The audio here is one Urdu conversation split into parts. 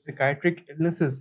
Psychiatric illnesses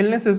illnesses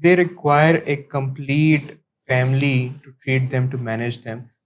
they require a complete family to treat them, to manage them.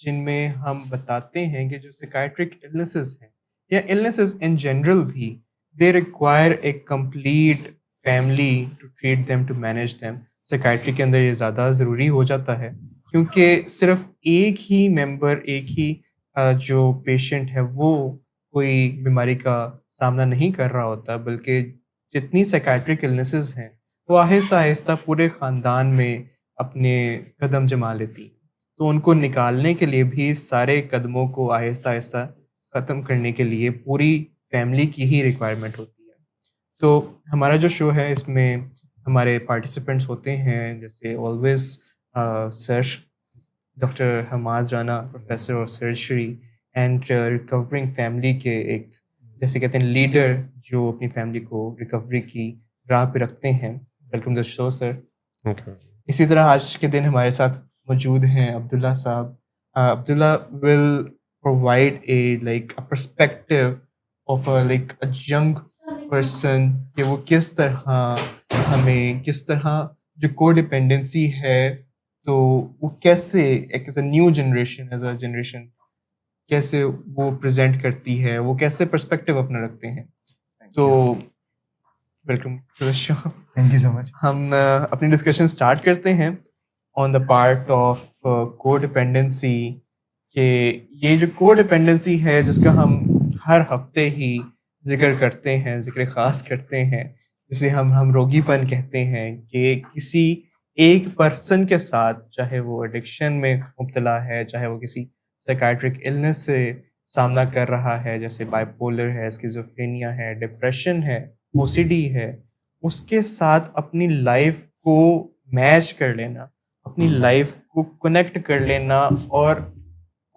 جن میں ہم بتاتے ہیں کہ جو سائکیٹرک illnesses ہیں یا illnesses in general بھی they require a complete family to treat them, to manage them. Psychiatry کے اندر یہ زیادہ ضروری ہو جاتا ہے کیونکہ صرف ایک ہی ممبر، ایک ہی جو پیشنٹ ہے وہ کوئی بیماری کا سامنا نہیں کر رہا ہوتا، بلکہ جتنی سائکیٹرک illnesses ہیں وہ آہستہ آہستہ پورے خاندان میں اپنے قدم جما لیتی ہیں. تو ان کو نکالنے کے لیے بھی سارے قدموں کو آہستہ آہستہ ختم کرنے کے لیے پوری فیملی کی ہی ریکوائرمنٹ ہوتی ہے. تو ہمارا جو شو ہے اس میں ہمارے پارٹیسپینٹس ہوتے ہیں جیسے always sir doctor Hammad Rana professor اور سرجری اینڈ ریکورنگ فیملی کے ایک جیسے کہتے ہیں لیڈر جو اپنی فیملی کو ریکوری کی راہ پہ رکھتے ہیں. ویلکم ٹو دا شو سر. اسی طرح آج کے دن ہمارے ساتھ موجود ہیں عبداللہ صاحب. Abdullah will provide a perspective of a young person کہ وہ کس طرح جو کو ڈپینڈنسی ہے تو وہ کیسے ایز اے نیو جنریشن کیسے وہ پریزنٹ کرتی ہے، وہ کیسے پرسپیکٹیو اپنا رکھتے ہیں. تو welcome to the show. Thank you so much. ہم اپنی ڈسکشن اسٹارٹ کرتے ہیں on the part of codependency کہ یہ جو کو ڈپینڈنسی ہے جس کا ہم ہر ہفتے ہی ذکر کرتے ہیں، ذکر خاص کرتے ہیں، جسے ہم روگی پن کہتے ہیں کہ کسی ایک پرسن کے ساتھ چاہے وہ ایڈکشن میں مبتلا ہے، چاہے وہ کسی سائکیٹرک illness سے سامنا کر رہا ہے جیسے بائیپولر ہے، اسکیزوفرینیا ہے، ڈپریشن ہے، OCD ہے، اس کے ساتھ اپنی لائف کو میچ کر لینا، اپنی لائف کو کنیکٹ کر لینا اور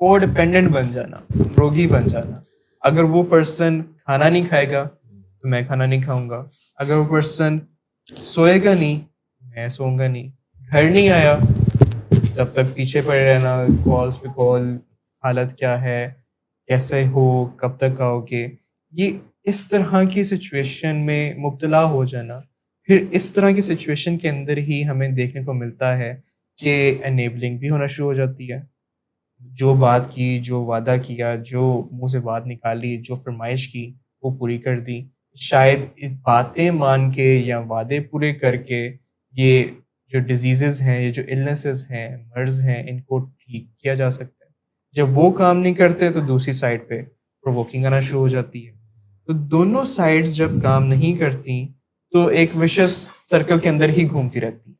کو ڈپینڈنٹ بن جانا، روگی بن جانا. اگر وہ پرسن کھانا نہیں کھائے گا تو میں کھانا نہیں کھاؤں گا، اگر وہ پرسن سوئے گا نہیں میں سوؤں گا نہیں، گھر نہیں آیا جب تک پیچھے پڑے رہنا، کالز پہ کال، حالت کیا ہے، کیسے ہو، کب تک آؤ گے. یہ اس طرح کی سچویشن میں مبتلا ہو جانا، پھر اس طرح کی سچویشن کے اندر ہی ہمیں دیکھنے کو ملتا ہے کہ انیبلنگ بھی ہونا شروع ہو جاتی ہے. جو بات کی، جو وعدہ کیا، جو منہ سے بات نکالی، جو فرمائش کی وہ پوری کر دی. شاید باتیں مان کے یا وعدے پورے کر کے یہ جو ڈیزیزز ہیں، یہ جو illnesses ہیں، مرض ہیں، ان کو ٹھیک کیا جا سکتا ہے. جب وہ کام نہیں کرتے تو دوسری سائڈ پہ پرووکنگ آنا شروع ہو جاتی ہے. تو دونوں سائڈز جب کام نہیں کرتی تو ایک وشس سرکل کے اندر ہی گھومتی رہتی.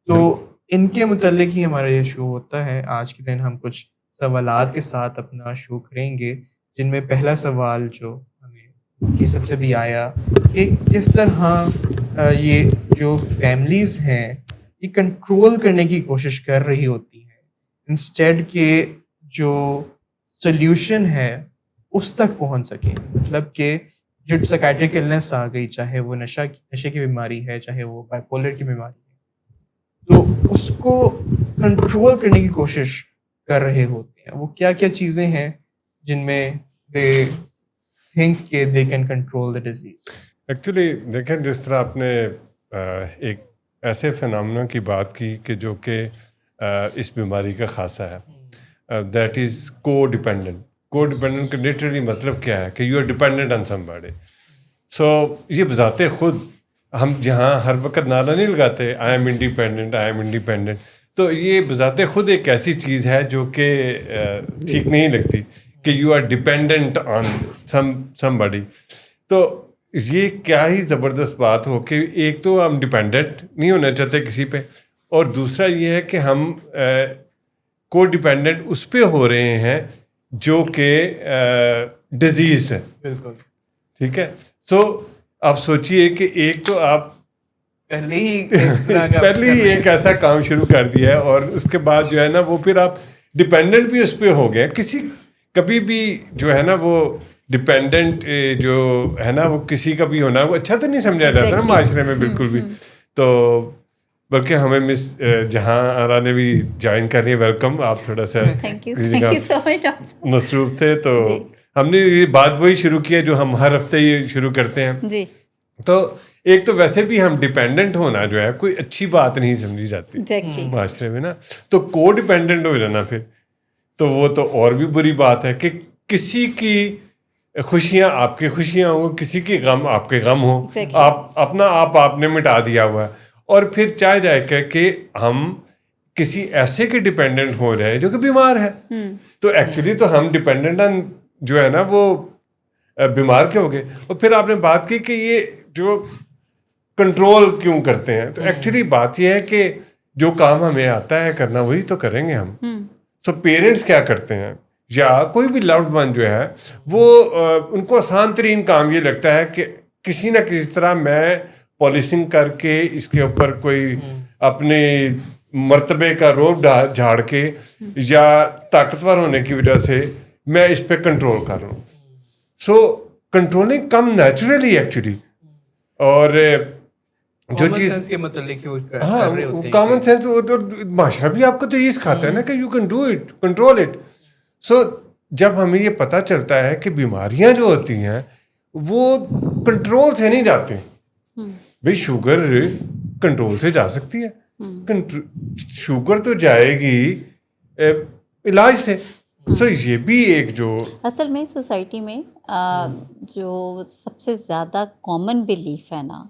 تو ان کے متعلق ہی ہمارا یہ شو ہوتا ہے. آج کے دن ہم کچھ سوالات کے ساتھ اپنا شو کریں گے، جن میں پہلا سوال جو ہمیں کی سب سے بھی آیا کہ کس طرح یہ جو فیملیز ہیں یہ کنٹرول کرنے کی کوشش کر رہی ہوتی ہیں انسٹیڈ کہ جو سلیوشن ہے اس تک پہنچ سکیں. مطلب کہ جو سائکیٹرک illness آ گئی، چاہے وہ نشے کی بیماری ہے، چاہے وہ بائیپولر کی بیماری ہے، تو اس کو کنٹرول کرنے کی کوشش کر رہے ہوتے ہیں. وہ کیا کیا چیزیں ہیں جن میں دے تھنک کہ they can control the disease. Actually دیکھیں، جس طرح آپ نے ایک ایسے فینامنا کی بات کی کہ جو کہ اس بیماری کا خاصہ ہے، دیٹ از کو ڈیپینڈنٹ. کو ڈیپینڈنٹ کا لٹرلی مطلب کیا ہے کہ you are dependent on somebody. So یہ بذات خود ہم جہاں ہر وقت نعرہ نہیں لگاتے I am independent, I am independent, تو یہ بذات خود ایک ایسی چیز ہے جو کہ ٹھیک نہیں لگتی کہ you are dependent on somebody. تو یہ کیا ہی زبردست بات ہو کہ ایک تو ہم ڈیپینڈنٹ نہیں ہونا چاہتے کسی پہ، اور دوسرا یہ ہے کہ ہم کو ڈیپینڈنٹ اس پہ ہو رہے ہیں جو کہ ڈیزیز ہے. بالکل ٹھیک ہے. سو آپ سوچئے کہ ایک تو آپ پہلے ہی ایک ایسا کام شروع کر دیا ہے، اور اس کے بعد جو ہے نا وہ پھر آپ ڈیپینڈنٹ بھی اس پہ ہو گئے. کبھی بھی جو ہے نا وہ ڈیپینڈنٹ جو ہے نا وہ کسی کا بھی ہونا وہ اچھا تو نہیں سمجھا جاتا نا معاشرے میں بالکل بھی. تو بلکہ ہمیں مس جہاں آرا نے بھی جوائن کر رہی ہے، ویلکم. آپ تھوڑا سا مصروف تھے تو ہم نے یہ بات وہی شروع کی ہے جو ہم ہر ہفتے یہ شروع کرتے ہیں. تو ایک تو ویسے بھی ہم ڈیپینڈنٹ ہونا جو ہے کوئی اچھی بات نہیں سمجھی جاتی معاشرے میں نا. تو کو ڈیپینڈنٹ ہو جانا پھر تو وہ تو اور بھی بری بات ہے کہ کسی کی خوشیاں آپ کی خوشیاں ہوں, کسی کی غم آپ کے غم ہوں, Exactly. آپ اپنا آپ نے مٹا دیا ہوا ہے, اور پھر چاہے جائے کہ ہم کسی ایسے کے ڈپینڈنٹ ہو رہے ہیں جو کہ بیمار ہے. تو ایکچولی تو ہم ڈپینڈنٹ جو ہے نا وہ بیمار کے ہو گئے. اور پھر آپ نے بات کی کہ یہ جو کنٹرول کیوں کرتے ہیں, تو ایکچولی بات یہ ہے کہ جو کام ہمیں آتا ہے کرنا وہی تو کریں گے ہم. سو پیرنٹس کیا کرتے ہیں یا کوئی بھی لوڈ ون جو ہے وہ ان کو آسان ترین کام یہ لگتا ہے کہ کسی نہ کسی طرح میں پالیسنگ کر کے اس کے اوپر کوئی اپنے مرتبے کا روب جھاڑ کے یا طاقتور ہونے کی وجہ سے میں اس پہ کنٹرول کر رہا ہوں. سو کنٹرولنگ کم نیچرلی ایکچولی, اور جو چیز کے متعلق ہاں کامن سینس, معاشرہ بھی آپ کو تو یہ سکھاتا ہے نا کہ you can do it, control it. So جب ہمیں یہ پتہ چلتا ہے کہ بیماریاں جو ہوتی ہیں وہ کنٹرول سے نہیں جاتی, بھئی شوگر کنٹرول سے جا سکتی ہے, شوگر تو جائے گی علاج سے. سو یہ بھی ایک جو اصل میں سوسائٹی میں جو سب سے زیادہ کامن بلیف ہے نا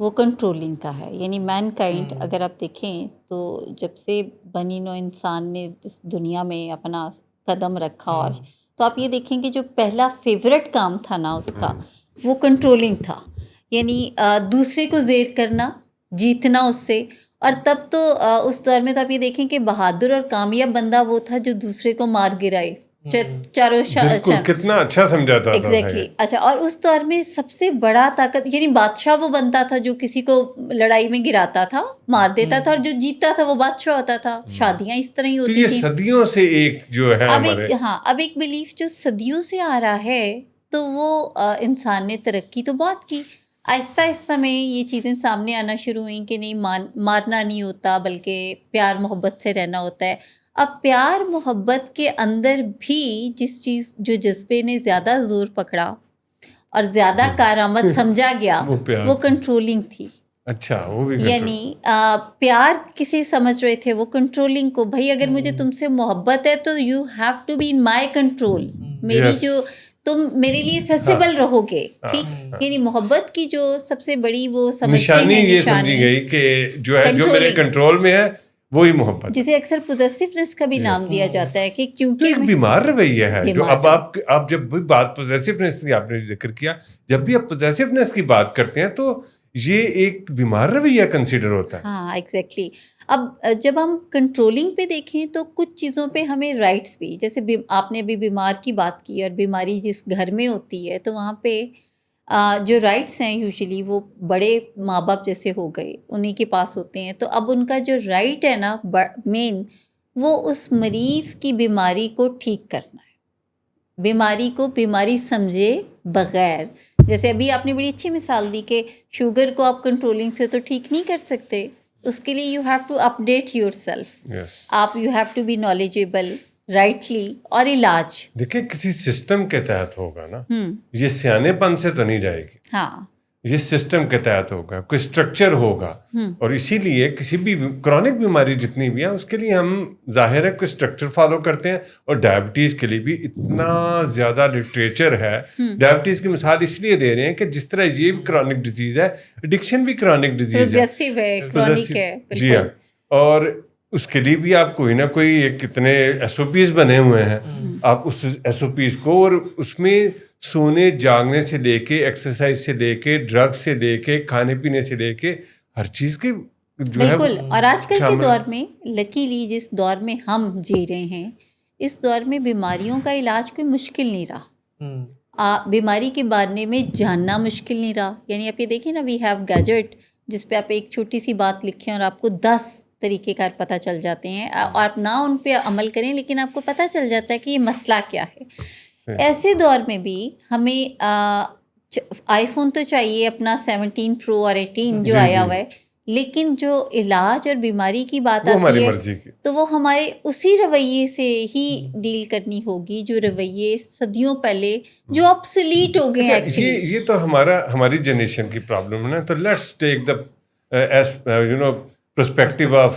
وہ کنٹرولنگ کا ہے. یعنی مین کائنڈ اگر آپ دیکھیں تو جب سے بنی نوع انسان نے اس دنیا میں اپنا قدم رکھا, اور تو آپ یہ دیکھیں کہ جو پہلا فیوریٹ کام تھا نا اس کا وہ کنٹرولنگ تھا. یعنی دوسرے کو زیر کرنا, جیتنا اس سے. اور تب تو اس دور میں تو آپ یہ دیکھیں کہ بہادر اور کامیاب بندہ وہ تھا جو دوسرے کو مار گرائے چاروں کتنا اچھا سمجھاتا تھا. ایگزیکٹلی. اچھا, اور اس دور میں سب سے بڑا طاقت یعنی بادشاہ وہ بنتا تھا جو کسی کو لڑائی میں گراتا تھا, مار دیتا تھا, اور جو جیتتا تھا وہ بادشاہ ہوتا تھا. شادیاں اس طرح ہی ہوتی تھیں. صدیوں سے ایک جو ہے اب ایک بلیف جو صدیوں سے آ رہا ہے تو وہ انسان نے ترقی تو بہت کی. آہستہ آہستہ میں یہ چیزیں سامنے آنا شروع ہوئیں کہ نہیں مارنا نہیں ہوتا بلکہ پیار محبت سے رہنا ہوتا ہے. اب پیار محبت کے اندر بھی جس چیز جو جذبے نے زیادہ زور پکڑا اور زیادہ کارآمد سمجھا گیا وہ کنٹرولنگ تھی. اچھا, وہ بھی یعنی پیار کسے سمجھ رہے تھے وہ کنٹرولنگ کو. بھائی اگر مجھے تم سے محبت ہے تو you have to be in my control. میری جو تم میرے لیے سیسیبل رہو گے, ٹھیک. یعنی محبت کی جو سب سے بڑی وہ نشانی یہ سمجھی گئی کہ جو ہے جو میرے کنٹرول میں ہے وہی محبت, جسے اکثر پوزیسیونیس کا بھی نام دیا جاتا ہے کہ کیونکہ ایک بیمار رویہ ہے جو اب آپ جب بھی بات پوزیسیونیس کی آپ نے ذکر کیا, جب بھی آپ پوزیسیونیس کی بات کرتے ہیں تو یہ ایک بیمار رویہ کنسیڈر ہوتا ہے. ہاں ایگزیکٹلی. اب جب ہم کنٹرولنگ پہ دیکھیں تو کچھ چیزوں پہ ہمیں رائٹس بھی, جیسے آپ نے ابھی بیمار کی بات کی, اور بیماری جس گھر میں ہوتی ہے تو وہاں پہ جو رائٹس ہیں یوزلی وہ بڑے ماں باپ جیسے ہو گئے انہی کے پاس ہوتے ہیں. تو اب ان کا جو رائٹ ہے نا مین, وہ اس مریض کی بیماری کو ٹھیک کرنا ہے, بیماری کو بیماری سمجھے بغیر. جیسے ابھی آپ نے بڑی اچھی مثال دی کہ شوگر کو آپ کنٹرولنگ سے تو ٹھیک نہیں کر سکتے, اس کے لیے you have to update yourself. آپ you have to be knowledgeable rightly. اور علاج دیکھیں کسی سسٹم کے تحت ہوگا نا, یہ سیانے پن سے تو نہیں جائے گی. ہاں, یہ سسٹم کے تحت ہوگا, کوئی اسٹرکچر ہوگا. اور اسی لیے کسی بھی کرونک بیماری جتنی بھی ہیں اس کے لیے ہم ظاہر ہے کوئی اسٹرکچر فالو کرتے ہیں. اور ڈائبٹیز کے لیے بھی اتنا زیادہ لٹریچر ہے. ڈائبٹیز کی مثال اس لیے دے رہے ہیں کہ جس طرح یہ بھی کرونک ڈیزیز ہے, ایڈکشن بھی کرونک ڈیزیز ہے. جی ہاں, اور اس کے لیے بھی آپ کوئی نہ کوئی ایک کتنے ایس او پیز بنے ہوئے ہیں. آپ اس ایس او پیز کو, اور اس میں سونے جاگنے سے لے کے ایکسرسائز سے لے کے ڈرگ سے لے کے کھانے پینے سے لے کے ہر چیز کی جو ہے بالکل. اور آج کل کے دور میں لکیلی جس دور میں ہم جی رہے ہیں اس دور میں بیماریوں کا علاج کوئی مشکل نہیں رہا. بیماری کے بارے میں جاننا مشکل نہیں رہا. یعنی آپ یہ دیکھیں نا, وی ہیو گیجٹ جس پہ آپ ایک چھوٹی سی بات لکھیں اور آپ کو 10 طریقہ کار پتہ چل جاتے ہیں. آپ نہ ان پہ عمل کریں لیکن آپ کو پتہ چل جاتا ہے کہ یہ مسئلہ کیا ہے. ایسے دور میں بھی ہمیں آئی فون تو چاہیے اپنا 17 پرو اور 18 جو آیا ہوا ہے, لیکن جو علاج اور بیماری کی بات آتی ہے تو وہ ہمارے اسی رویے سے ہی ڈیل کرنی ہوگی جو رویے صدیوں پہلے جو obsolete ہو گئے ہیں. یہ تو ہماری جنریشن کی پرابلم ہے نا. تو let's take the perspective of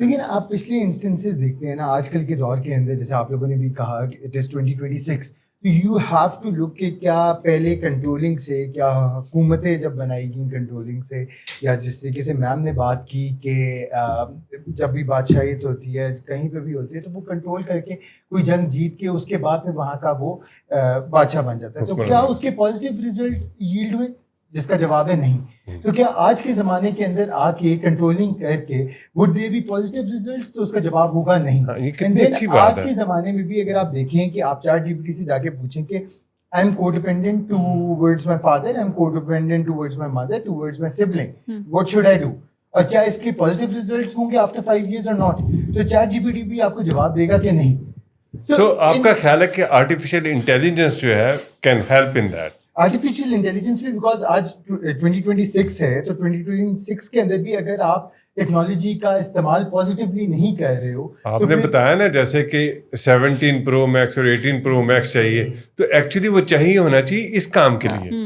لیکن آپ پچھلے انسٹنسز دیکھتے ہیں نا آج کل کے دور کے اندر، جیسے آپ لوگوں نے بھی کہا کہ اٹ از 2026، تو یو ہیو ٹو لک کہ کیا پہلے کنٹرولنگ سے، کیا حکومتیں جب بنائی گئیں کنٹرولنگ سے، یا جس طریقے سے میم نے بات کی کہ جب بھی بادشاہیت ہوتی ہے کہیں پہ بھی ہوتی ہے تو وہ کنٹرول کر کے کوئی جنگ جیت کے اس کے بعد میں وہاں کا وہ بادشاہ بن جاتا ہے، تو کیا اس کے پازیٹیو ریزلٹ ییلڈ ہوئے؟ جس کا جواب ہے نہیں۔ تو کیا آج کے زمانے کے اندر آ کے کنٹرولنگ کر کے would they be positive results? تو اس کا جواب ہوگا نہیں۔ یہ کتنی اچھی بات ہے۔ آج کے زمانے میں بھی اگر آپ دیکھیں کہ آپ چیٹ جی پی ٹی سے جا کے پوچھیں کہ I am codependent towards my father, I am codependent towards my mother, towards my sibling, what should I do? اور کیا اس کے پازیٹیو ریزلٹس ہوں گے آفٹر 5 years اور ناٹ؟ تو چیٹ جی پی ٹی بھی آپ کو جواب دے گا کہ نہیں۔ سو آپ کا خیال ہے کہ آرٹیفیشیل انٹیلیجنس جو ہے can help in that? Artificial intelligence بھی، بیکاز آج 2026 ہے تو 2026 کے اندر بھی اگر آپ ٹیکنالوجی کا استعمال پازیٹیولی نہیں کر رہے ہو، آپ نے بتایا نا جیسے کہ 17 Pro Max اور 18 Pro Max چاہیے، تو ایکچولی وہ چاہیے ہونا چاہیے اس کام کے لیے،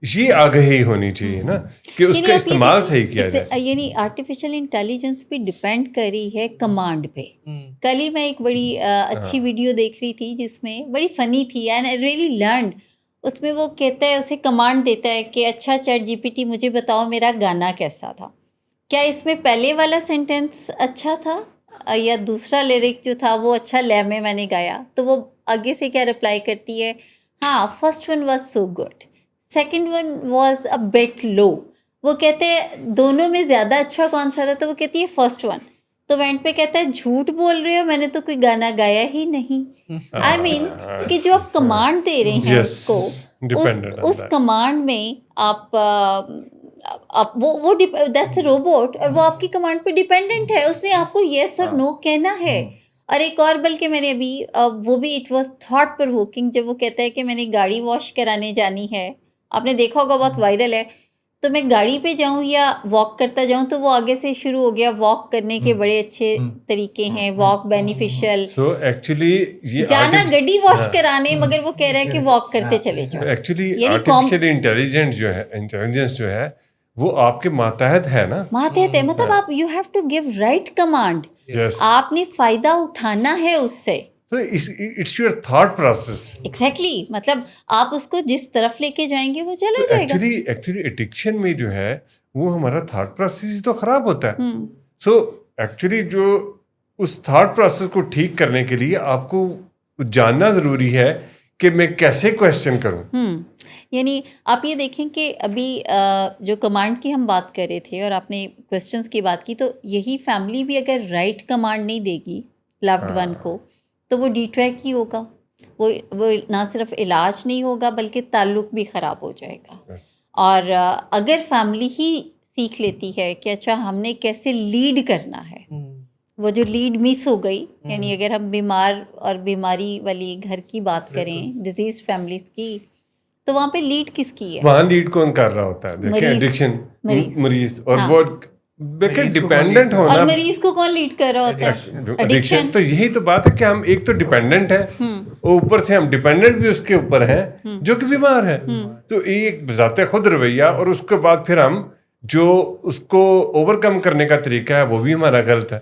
یہ آگہی ہونی چاہیے نا کہ اس کا استعمال صحیح کیا جائے۔ یعنی آرٹیفیشیل انٹیلیجنس بھی ڈپینڈ کر رہی ہے کمانڈ پہ۔ کل ہی میں ایک بڑی اچھی ویڈیو دیکھ رہی تھی جس میں بڑی فنی تھی اینڈ آئی ریئلی لرنڈ۔ اس میں وہ کہتا ہے، اسے کمانڈ دیتا ہے کہ اچھا چیٹ جی پی ٹی مجھے بتاؤ میرا گانا کیسا تھا، کیا اس میں پہلے والا سینٹینس اچھا تھا یا دوسرا لیرک جو تھا وہ اچھا لے میں نے گایا؟ تو وہ آگے سے کیا رپلائی کرتی ہے، ہاں first one was so good, second one was a bit low. وہ کہتے ہیں دونوں میں زیادہ اچھا کون سا تھا؟ تو وہ کہتی ہے فرسٹ ون۔ تو وینٹ پہ کہتا ہے جھوٹ بول رہے ہو، میں نے تو کوئی گانا گایا ہی نہیں۔ آئی مین کہ جو آپ کمانڈ دے رہے ہیں اس کو، اس کمانڈ میں آپ وہ دیٹس اے روبوٹ اور وہ آپ کی کمانڈ پہ ڈیپینڈنٹ ہے، اس نے آپ کو یس اور نو کہنا ہے۔ اور ایک اور بلکہ میں نے ابھی وہ بھی اٹ واز تھاٹ پرووکنگ، جب وہ کہتا ہے کہ میں نے گاڑی واش کرانے جانی ہے، آپ نے دیکھا ہوگا بہت وائرل ہے، تو میں گاڑی پہ جاؤں یا واک کرتا جاؤں، تو وہ آگے سے شروع ہو گیا واک کرنے کے بڑے اچھے طریقے ہیں، واک بینیفیشیل، سو ایکچولی یہ جانا گاڑی واش کرانے، مگر وہ کہہ رہا ہے کہ واک کرتے چلے جاؤ۔ ایکچولی آرٹیفیشیل انٹیلیجنس جو ہے وہ آپ کے ماتحت ہے نا، ماتحت ہے، مطلب آپ you have to give right command, آپ نے فائدہ اٹھانا ہے اس سے۔ So it's your thought process. Exactly, مطلب آپ اس کو جس طرف لے کے جائیں گے وہ چلا جائے گا۔ ایکچولی ایڈکشن میں جو ہے وہ ہمارا تھاٹ پروسیس ہی تو خراب ہوتا ہے۔ سو ایکچولی جو اس تھاٹ پروسیس کو ٹھیک کرنے کے لیے آپ کو جاننا ضروری ہے کہ میں کیسے کویشچن کروں۔ یعنی آپ یہ دیکھیں کہ ابھی جو کمانڈ کی ہم بات کر رہے تھے اور آپ نے کویشچنس کی بات کی، تو یہی فیملی بھی اگر رائٹ کمانڈ نہیں دے گی لوڈ ون کو تو وہ ڈی ٹریک ہی ہوگا، وہ نہ صرف علاج نہیں ہوگا بلکہ تعلق بھی خراب ہو جائے گا۔ اور اگر فیملی ہی سیکھ لیتی ہے کہ اچھا ہم نے کیسے لیڈ کرنا ہے، وہ جو لیڈ مس ہو گئی، یعنی اگر ہم بیمار اور بیماری والی گھر کی بات کریں، ڈیزیز فیملیز کی، تو وہاں پہ لیڈ کس کی ہے؟ وہاں لیڈ کون کر رہا ہوتا ہے؟ دیکھیں ایڈکشن مریض، اور وہ ڈیپینڈنٹ ہونا، اور مریض کو کون لیڈ کر رہا ہوتا ہے؟ ایڈکشن۔ تو یہی تو بات ہے کہ ہم ایک تو ڈیپینڈنٹ ہیں، اوپر سے ہم ڈیپینڈنٹ بھی اس کے اوپر ہیں جو کہ بیمار ہے، تو ایک بذات خود رویہ، اور اس کے بعد پھر ہم جو اس کو اوور کم کرنے کا طریقہ ہے وہ بھی ہمارا غلط ہے۔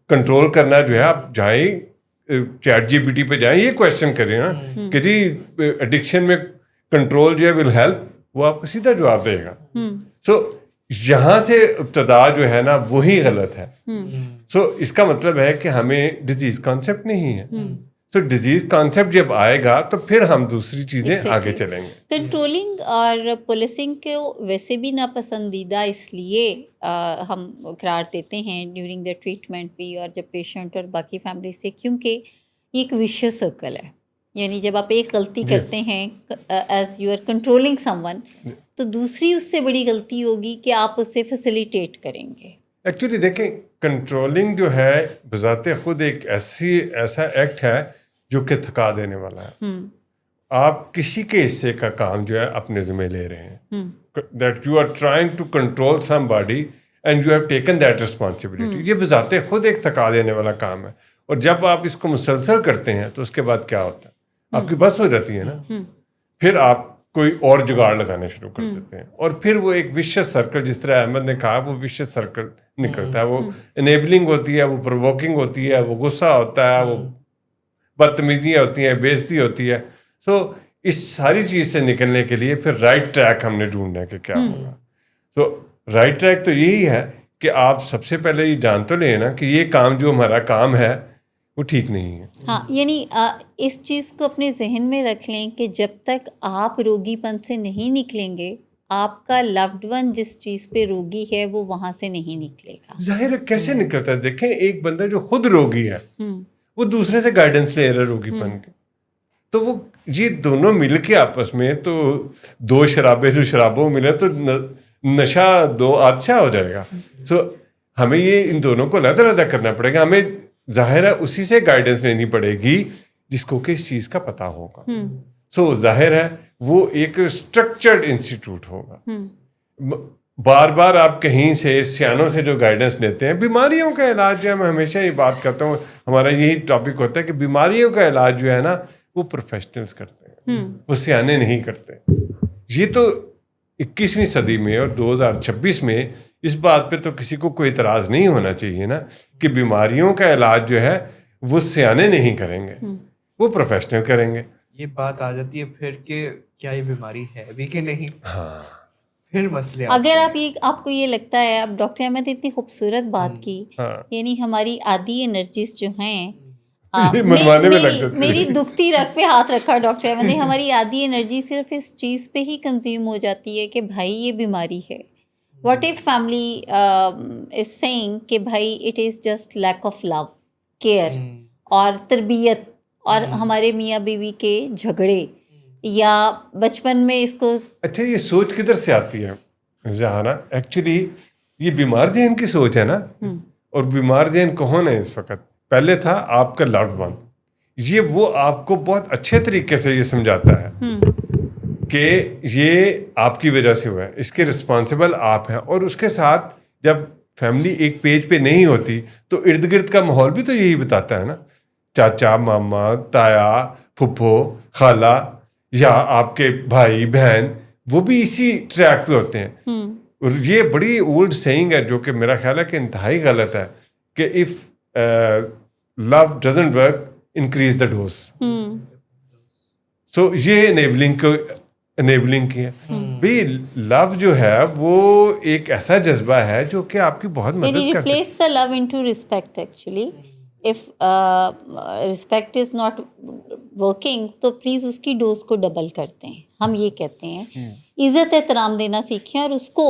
کنٹرول کرنا جو ہے، آپ جائیں چیٹ جی پی ٹی پہ جائیں، یہ کویشچن کریں نا کہ جی ایڈکشن میں کنٹرول جو ہے ول ہیلپ، وہ آپ کو سیدھا جواب دے گا۔ سو یہاں سے ابتدا جو ہے نا وہی غلط ہے۔ سو اس کا مطلب ہے کہ ہمیں ڈیزیز کانسیپٹ نہیں ہے۔ سو ڈیزیز کانسیپٹ جب آئے گا تو پھر ہم دوسری چیزیں آگے چلیں گے۔ کنٹرولنگ اور پولیسنگ کو ویسے بھی ناپسندیدہ اس لیے ہم قرار دیتے ہیں ڈیورنگ دا ٹریٹمنٹ بھی، اور جب پیشنٹ اور باقی فیملی سے، کیونکہ یہ ایک ویشیس سرکل ہے۔ یعنی جب آپ ایک غلطی کرتے ہیں as you are controlling someone, تو دوسری اس سے بڑی غلطی ہوگی کہ آپ اسے فیسیلیٹیٹ کریں گے۔ ایکچولی دیکھیں، کنٹرولنگ جو ہے بذات خود ایک ایسا ایکٹ ہے جو کہ تھکا دینے والا ہے۔ آپ کسی کے حصے کا کام جو ہے اپنے ذمہ لے رہے ہیں، that you are trying to control somebody and you have taken that responsibility. یہ بذات خود ایک تھکا دینے والا کام ہے، اور جب آپ اس کو مسلسل کرتے ہیں تو اس کے بعد کیا ہوتا ہے؟ آپ کی بس ہو جاتی ہے نا، پھر آپ کوئی اور جگاڑ لگانے شروع کر دیتے ہیں, اور پھر وہ ایک وشس سرکل, جس طرح احمد نے کہا, وہ وشس سرکل نکلتا ہے. وہ انیبلنگ ہوتی ہے, وہ پرووکنگ ہوتی ہے, وہ غصہ ہوتا ہے, وہ بدتمیزیاں ہوتی ہیں, بےعزتی ہوتی ہے. سو اس ساری چیز سے نکلنے کے لیے پھر رائٹ ٹریک ہم نے ڈھونڈنا ہے کہ کیا ہوگا. سو رائٹ ٹریک تو یہی ہے کہ آپ سب سے پہلے یہ جان تو لیں نا کہ یہ کام جو ہمارا کام ہے وہ ٹھیک نہیں ہے. ہاں, یعنی اس چیز کو اپنے ذہن میں رکھ لیں کہ جب تک آپ روگی پن سے نہیں نکلیں گے, آپ کا لوڈ ون جس چیز پہ روگی ہے وہ وہاں سے نہیں نکلے گا. ظاہر ہے کیسے نکلتا ہے؟ دیکھیں, ایک بندہ جو خود روگی ہے وہ دوسرے سے گائیڈنس لے رہا ہے روگی پن کے, تو وہ یہ دونوں مل کے آپس میں, تو دو شرابے جو شرابوں ملے تو نشہ دو عادشہ ہو جائے گا. سو ہمیں یہ ان دونوں کو علیحدہ علیحدہ کرنا پڑے گا. ہمیں ظاہر ہے اسی سے گائیڈنس لینی پڑے گی جس کو کہ اس چیز کا پتہ ہوگا. سو ظاہر ہے وہ ایک اسٹرکچرڈ انسٹیٹیوٹ ہوگا. بار بار آپ کہیں سے سیانوں سے جو گائیڈنس لیتے ہیں, بیماریوں کا علاج جو ہے, میں ہمیشہ یہ بات کرتا ہوں, ہمارا یہی ٹاپک ہوتا ہے کہ بیماریوں کا علاج جو ہے نا وہ پروفیشنلز کرتے ہیں, وہ سیانے نہیں کرتے. یہ تو 21ویں صدی میں اور 2026 میں اس بات پہ تو کسی کو کوئی اعتراض نہیں ہونا چاہیے نا کہ بیماریوں کا علاج جو ہے وہ سیانے نہیں کریں گے, وہ پروفیشنل کریں گے. یہ بات آ جاتی ہے پھر کہ کیا یہ بیماری ہے بھی کہ نہیں. ہاں, پھر مسئلے اگر آپ کو یہ لگتا ہے, اب ڈاکٹر احمد اتنی خوبصورت بات کی, یعنی ہماری آدھی انرجیز جو ہیں, میری دکھتی رگ پہ ہاتھ رکھا ڈاکٹر احمد نے, ہماری آدھی انرجی صرف اس چیز پہ ہی کنزیوم ہو جاتی ہے کہ بھائی یہ بیماری ہے. What if family is seeing کہ بھائی it is just lack of love, care اور تربیت, اور ہمارے میاں بیوی کے جھگڑے, یا بچپن میں اس کو. اچھا, یہ سوچ کدھر سے آتی ہے جہانا؟ ایکچولی یہ بیمار ذہن کی سوچ ہے نا. اور بیمار ذہن کون ہے اس وقت؟ پہلے تھا آپ کا لوڈ ون. یہ وہ آپ کو بہت اچھے طریقے سے یہ سمجھاتا ہے کہ یہ آپ کی وجہ سے ہوا ہے, اس کے رسپانسبل آپ ہیں. اور اس کے ساتھ جب فیملی ایک پیج پہ نہیں ہوتی تو ارد گرد کا ماحول بھی تو یہی بتاتا ہے نا. چاچا, ماما, تایا, پھپھو, خالہ, یا آپ کے بھائی بہن, وہ بھی اسی ٹریک پہ ہوتے ہیں. اور یہ بڑی اولڈ سیئنگ ہے جو کہ میرا خیال ہے کہ انتہائی غلط ہے کہ if low doesn't work increase the dose. So یہ انیبلنگ کی ہے. بھائی لو جو ہے وہ ایک ایسا جذبہ ہے جو کہ آپ کی بہت مدد کرتا ہے. Replace the love into respect. Actually if respect is not working تو پلیز اس کی ڈوز کو ڈبل کرتے ہیں. ہم یہ کہتے ہیں عزت احترام دینا سیکھیں, اور اس کو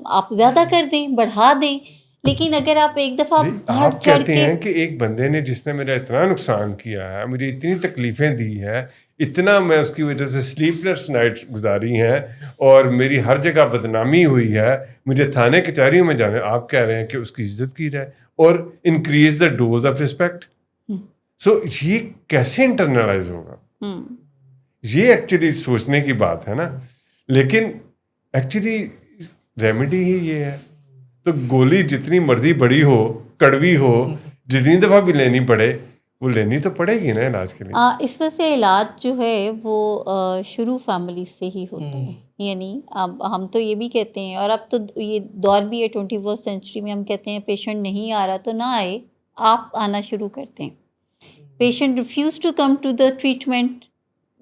آپ زیادہ کر دیں, بڑھا دیں. لیکن اگر آپ ایک دفعہ بڑھ چڑھ کے, ہیں کہ ایک بندے نے جس نے میرا اتنا نقصان کیا ہے, مجھے اتنی تکلیفیں دی ہیں, اتنا میں اس کی وجہ سے سلیپ لیس نائٹس گزاری ہیں, اور میری ہر جگہ بدنامی ہوئی ہے, مجھے تھانے کچہریوں میں جانے, آپ کہہ رہے ہیں کہ اس کی عزت کی جائے اور increase the dose of respect. So یہ کیسے انٹرنلائز ہوگا؟ یہ ایکچولی سوچنے کی بات ہے نا. لیکن ایکچولی ریمیڈی ہی یہ ہے. تو گولی جتنی مرضی بڑی ہو, کڑوی ہو, جتنی دفعہ بھی لینی پڑے وہ لینی تو پڑے گی نا علاج کے لیے. اس وجہ سے علاج جو ہے وہ شروع فیملی سے ہی ہوتا ہے. یعنی اب ہم تو یہ بھی کہتے ہیں, اور اب تو یہ دور بھی ہے 21st سینچری میں, ہم کہتے ہیں پیشنٹ نہیں آ رہا تو نہ آئے, آپ آنا شروع کرتے ہیں. Patient refuse to come to the treatment,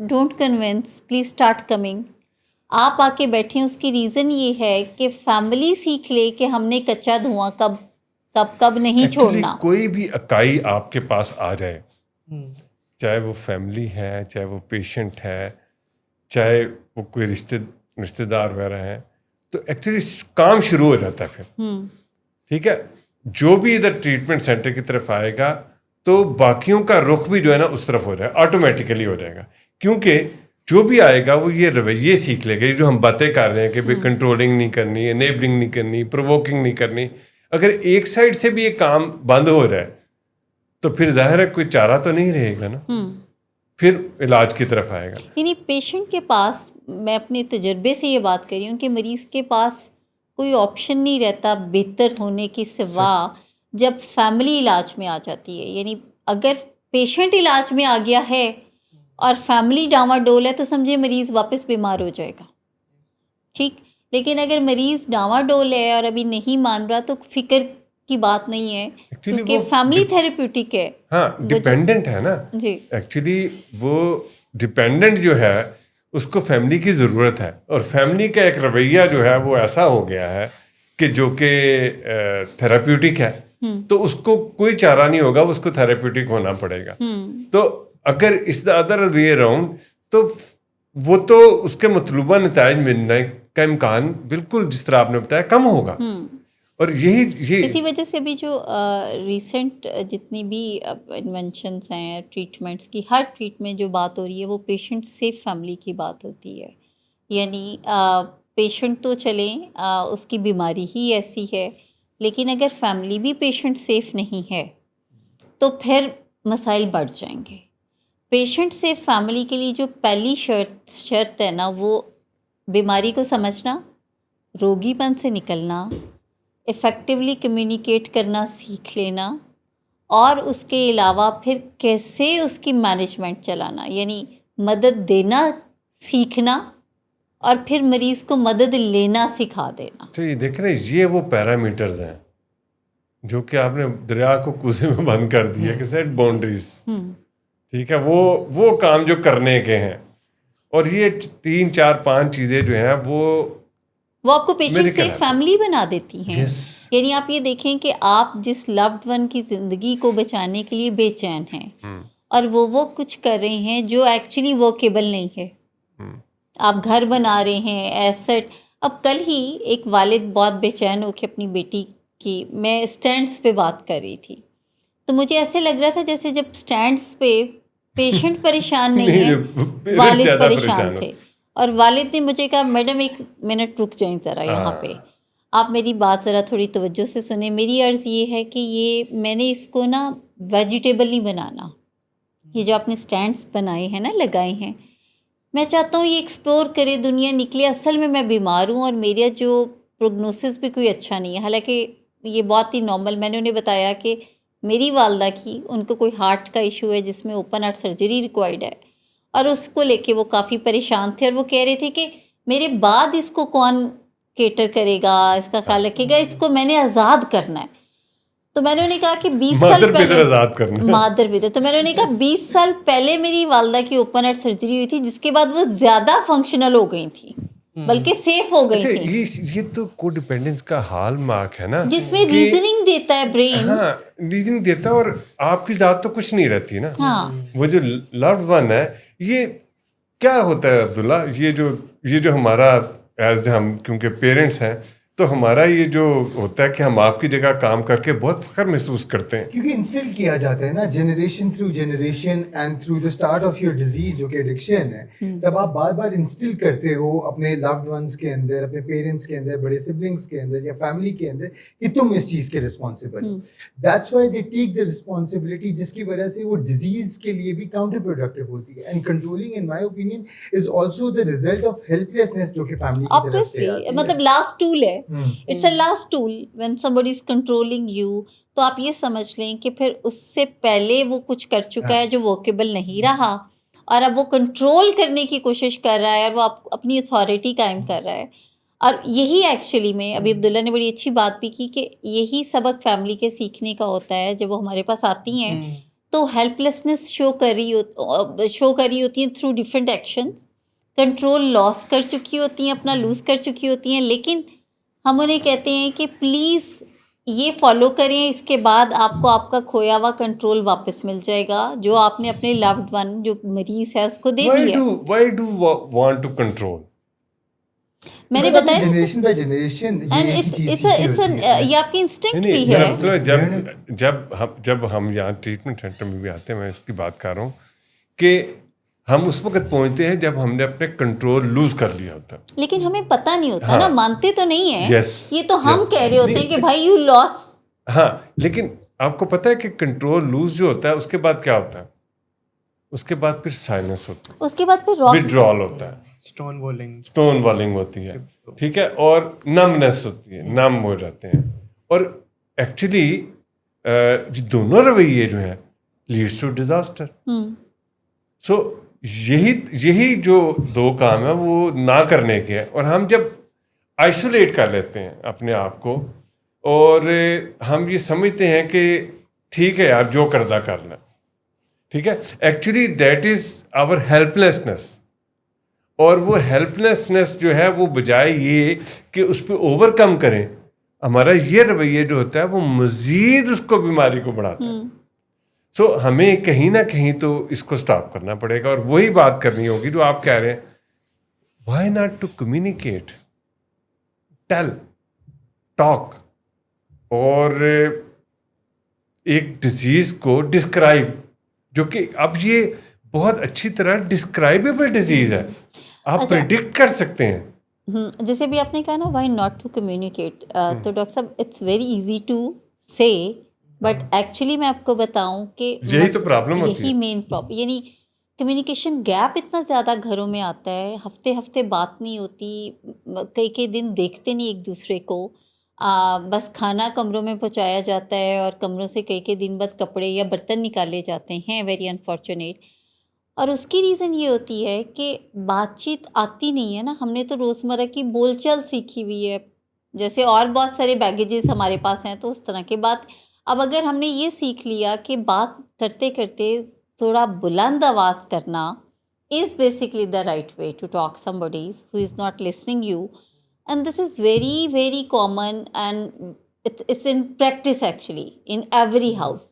don't convince, please start coming. آپ آ کے بیٹھیں. اس کی ریزن یہ ہے کہ فیملی سیکھ لے کہ ہم نے کچا دھواں کب نہیں چھوڑنا. کوئی بھی اکائی آپ کے پاس آ جائے, چاہے وہ فیملی ہے, چاہے وہ پیشنٹ ہے, چاہے وہ کوئی رشتے دار وغیرہ ہیں, تو ایکچولی کام شروع ہو جاتا ہے پھر. ٹھیک ہے, جو بھی ادھر ٹریٹمنٹ سینٹر کی طرف آئے گا تو باقیوں کا رخ بھی جو ہے نا اس طرف ہو جائے گا, آٹومیٹیکلی ہو جائے گا. کیونکہ جو بھی آئے گا وہ یہ رویے سیکھ لے گا, جو ہم باتیں کر رہے ہیں کہ بھائی کنٹرولنگ نہیں کرنی, انیبلنگ نہیں کرنی, پرووکنگ نہیں کرنی. اگر ایک سائڈ سے بھی یہ کام بند ہو رہا ہے تو پھر ظاہر ہے کوئی چارہ تو نہیں رہے گا نا, پھر علاج کی طرف آئے گا. یعنی پیشنٹ کے پاس, میں اپنے تجربے سے یہ بات کر رہی ہوں کہ مریض کے پاس کوئی آپشن نہیں رہتا بہتر ہونے کی سوا جب فیملی علاج میں آ جاتی ہے. یعنی اگر پیشنٹ علاج میں آ گیا ہے اور فیملی ڈاواڈول ہے تو سمجھے مریض واپس بیمار ہو جائے گا. ٹھیک, لیکن اگر مریض ڈاواڈول ہے اور ابھی نہیں مان رہا تو فکر کی بات نہیں ہے, کیونکہ فیملی تھراپیوٹک ہے. ہاں ڈپینڈنٹ ہے نا. جی ایکچولی وہ ڈپینڈنٹ جو ہے اس کو فیملی کی ضرورت ہے, اور فیملی کا ایک رویہ جو ہے وہ ایسا ہو گیا ہے کہ جو کہ تھراپیوٹک ہے, تو اس کو کوئی چارہ نہیں ہوگا, اس کو تھراپیوٹک ہونا پڑے گا. تو اگر اس دا ادر وے اراؤنڈ تو وہ تو اس کے مطلوبہ نتائج ملنے کا امکان بالکل جس طرح آپ نے بتایا کم ہوگا. اور یہی اسی وجہ سے بھی جو ریسنٹ جتنی بھی انوینشنس ہیں ٹریٹمنٹس کی, ہر ٹریٹمنٹ جو بات ہو رہی ہے وہ پیشنٹ سیف فیملی کی بات ہوتی ہے. یعنی پیشنٹ تو چلیں اس کی بیماری ہی ایسی ہے, لیکن اگر فیملی بھی پیشنٹ سیف نہیں ہے تو پھر مسائل بڑھ جائیں گے. پیشنٹ سیف فیملی کے لیے جو پہلی شرط ہے نا, وہ بیماری کو سمجھنا, روگی پن سے نکلنا, افیکٹولی کمیونیکیٹ کرنا سیکھ لینا, اور اس کے علاوہ پھر کیسے اس کی مینجمنٹ چلانا, یعنی مدد دینا سیکھنا, اور پھر مریض کو مدد لینا سکھا دینا. تو یہ دیکھ رہے ہیں, یہ وہ پیرامیٹرز ہیں جو کہ آپ نے دریا کو کوزے میں بند کر دیا کہ سیٹ باؤنڈریز. ٹھیک ہے, وہ کام جو کرنے کے ہیں, اور یہ 3 4 5 چیزیں جو ہیں وہ آپ کو پیشنٹ سے فیملی بنا دیتی ہیں. یعنی آپ یہ دیکھیں کہ آپ جس لوڈ ون کی زندگی کو بچانے کے لیے بے چین ہیں, اور وہ کچھ کر رہے ہیں جو ایکچولی ورکیبل نہیں ہے. آپ گھر بنا رہے ہیں ایسٹ. اب کل ہی ایک والد بہت بے چین ہو کے اپنی بیٹی کی, میں اسٹینڈس پہ بات کر رہی تھی, تو مجھے ایسے لگ رہا تھا جیسے جب اسٹینڈس پہ پیشنٹ پریشان نہیں ہے, والد پریشان تھے. اور والد نے مجھے کہا میڈم 1 منٹ رک جائیں ذرا یہاں پہ, آپ میری بات ذرا تھوڑی توجہ سے سنیں. میری عرض یہ ہے کہ یہ میں نے اس کو نا ویجیٹیبل نہیں بنانا. یہ جو آپ نے اسٹینڈس بنائے ہیں نا, لگائے ہیں, میں چاہتا ہوں یہ ایکسپلور کرے, دنیا نکلے. اصل میں بیمار ہوں اور میرا جو پروگنوسس بھی کوئی اچھا نہیں ہے, حالانکہ یہ بہت ہی نارمل. میں نے انہیں بتایا کہ میری والدہ کی, ان کو کوئی ہارٹ کا ایشو ہے جس میں اوپن ہارٹ سرجری ریکوائرڈ ہے, اور اس کو لے کے وہ کافی پریشان تھے, اور وہ کہہ رہے تھے کہ میرے بعد اس کو کون کیٹر کرے گا, اس کا خیال رکھے گا, اس کو میں نے آزاد کرنا ہے. تو میں نے انہیں کہا کہ 20 سال پہلے آزاد کرنا مادر پیتر, تو میں نے انہیں کہا 20 سال پہلے میری والدہ کی اوپن ہارٹ سرجری ہوئی تھی, جس کے بعد وہ زیادہ فنکشنل ہو گئی تھیں, بلکہ سیف ہو گئی تھیں. یہ تو کو ڈیپینڈنس کا ہال مارک ہے نا, جس میں ریزننگ دیتا ہے برین. ہاں ریزننگ دیتا ہے, اور آپ کی ذات تو کچھ نہیں رہتی نا. وہ جو لوڈ ون ہے, یہ کیا ہوتا ہے عبداللہ, یہ جو ہمارا ایز ہم کیونکہ پیرنٹس ہیں, تو ہمارا یہ جو ہوتا ہے کہ ہم آپ کی جگہ کام کر کے بہت فخر محسوس کرتے ہیں, کیونکہ انسٹل کیا جاتا ہے نا generation through generation and through the start of your disease جو کہ ایڈکشن ہے. تب آپ بار بار انسٹل کرتے ہو اپنے لوڈ ونس کے اندر, اپنے پیرنٹس کے اندر, بڑے سبلنگس کے اندر یا فیملی کے اندر کہ تم اس چیز کے responsible who. That's why they take the responsibility, جس کی وجہ سے وہ ڈیزیز کے لیے بھی کاؤنٹر پروڈکٹیو ہوتی ہے. And controlling in my opinion is also the result of helplessness جو کہ فیملی کی طرف سے آتی ہے. مطلب لاسٹ ٹول ہے, it's a last tool when somebody is controlling you. تو آپ یہ سمجھ لیں کہ پھر اس سے پہلے وہ کچھ کر چکا ہے جو ورکیبل نہیں رہا, اور اب وہ کنٹرول کرنے کی کوشش کر رہا ہے, اور وہ اپنی اتھارٹی قائم کر رہا ہے. اور یہی ایکچولی میں ابھی عبداللہ نے بڑی اچھی بات بھی کی کہ یہی سبق فیملی کے سیکھنے کا ہوتا ہے. جب وہ ہمارے پاس آتی ہیں تو ہیلپ لیسنس شو کر رہی ہوتی ہیں تھرو ڈفرینٹ ایکشنز, کنٹرول لاس کر چکی ہوتی ہیں, اپنا لوز کر چکی ہوتی ہیں, لیکن ہم انہیں کہتے ہیں کہ پلیز یہ فالو کریں, اس کے بعد آپ کو آپ کا کھویا ہوا کنٹرول واپس مل جائے گا جو آپ نے اپنے لوڈ ون جو مریض ہے اس کو دے دیا. Why do want to control? میں نے بتایا جنریشن بائی جنریشن یہ آپ کی انسٹنکٹ بھی ہے. جب ہم یہاں ٹریٹمنٹ سینٹر میں بھی آتے ہیں, میں اس کی بات کر رہا ہوں کہ ہم اس وقت پہنچتے ہیں جب ہم نے اپنے کنٹرول لوز کر لیا ہوتا ہے, لیکن ہمیں پتہ نہیں ہوتا نا, مانتے تو نہیں ہیں. یہ تو ہم کہہ رہے ہوتے ہیں کہ بھائی یو لاس. ہاں, لیکن آپ کو پتہ ہے کہ کنٹرول لوز جو ہوتا ہے اس کے بعد کیا ہوتا ہے, اس کے بعد پھر سائلنس ہوتا ہے, اس کے بعد پھر وڈرال ہوتا ہے, اسٹون والنگ ہوتی ہے, ٹھیک ہے, اور نمنس ہوتی ہے, نم ہو جاتے ہیں. اور ایکچولی یہ دونوں رویے جو ہیں لیڈس ٹو ڈیزاسٹر. سو یہی جو دو کام ہے وہ نہ کرنے کے ہیں. اور ہم جب آئسولیٹ کر لیتے ہیں اپنے آپ کو اور ہم یہ سمجھتے ہیں کہ ٹھیک ہے یار جو کردہ کرنا, ٹھیک ہے, actually that is our help lessons. اور وہ ہیلپ لیسنس جو ہے وہ بجائے یہ کہ اس پہ اوور کم کریں, ہمارا یہ رویہ جو ہوتا ہے وہ مزید اس کو بیماری کو بڑھاتا ہے. سو ہمیں کہیں نہ کہیں تو اس کو سٹاپ کرنا پڑے گا. اور وہی بات کرنی ہوگی جو آپ کہہ رہے ہیں, why not to communicate, tell, talk, اور ایک ڈیزیز کو ڈسکرائب, جو کہ اب یہ بہت اچھی طرح ڈسکرائبیبل ڈیزیز ہے, آپ پریڈکٹ کر سکتے ہیں. جیسے بھی آپ نے کہا نا وائی ناٹ ٹو کمیونیکیٹ, تو ڈاکٹر صاحب اٹس ویری ایزی ٹو سے, بٹ ایکچولی میں آپ کو بتاؤں کہ یہی تو پرابلم ہوتی ہے, یہی مین پرابلم, یعنی کمیونیکیشن گیپ اتنا زیادہ گھروں میں آتا ہے, ہفتے بات نہیں ہوتی, کئی دن دیکھتے نہیں ایک دوسرے کو, بس کھانا کمروں میں پہنچایا جاتا ہے اور کمروں سے کئی دن بعد کپڑے یا برتن نکالے جاتے ہیں, ویری انفارچونیٹ. اور اس کی ریزن یہ ہوتی ہے کہ بات چیت آتی نہیں ہے نا, ہم نے تو روزمرہ کی بول چال سیکھی ہوئی ہے, جیسے اور بہت سارے بیگیجز ہمارے پاس ہیں تو اس طرح کی بات. اب اگر ہم نے یہ سیکھ لیا کہ بات کرتے کرتے تھوڑا بلند آواز کرنا is basically the right way to talk somebody who is not listening you, and this is very common and it's in practice actually in every house.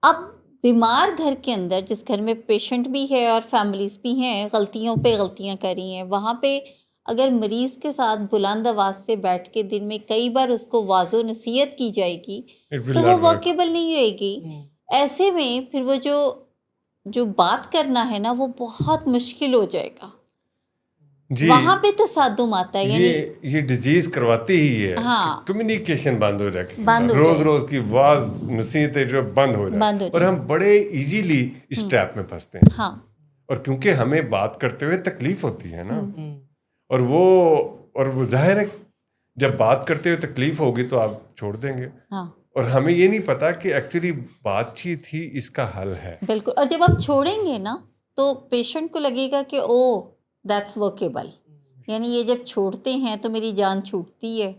اب بیمار گھر کے اندر, جس گھر میں پیشنٹ بھی ہے اور فیملیز بھی ہیں, غلطیوں پہ غلطیاں کر رہی ہیں, وہاں پہ اگر مریض کے ساتھ بلند آواز سے بیٹھ کے دن میں کئی بار اس کو واضح و نصیحت کی جائے گی تو وہ ورکیبل نہیں رہے گی. ایسے میں پھر وہ جو بات کرنا ہے نا وہ بہت مشکل ہو جائے گا. جی وہاں پہ تصادم آتا ہے, یعنی یہ ڈیزیز کرواتی ہی ہے, کمیونیکیشن بند ہو جائے, روز کی واز نصیحتیں جو بند ہو جائے, اور ہم بڑے ایزیلی اس ٹریپ میں پھنستے ہیں. اور کیونکہ ہمیں بات کرتے ہوئے تکلیف ہوتی ہے نا, اور وہ ظاہر ہے جب بات کرتے ہوئے تکلیف ہوگی تو آپ چھوڑ دیں گے, اور ہمیں یہ نہیں پتا کہ ایکچولی بات چیت ہی اس کا حل ہے. بالکل. اور جب آپ چھوڑیں گے نا تو پیشنٹ کو لگے گا کہ او دیٹس ورکیبل, یعنی یہ جب چھوڑتے ہیں تو میری جان چھوٹتی ہے.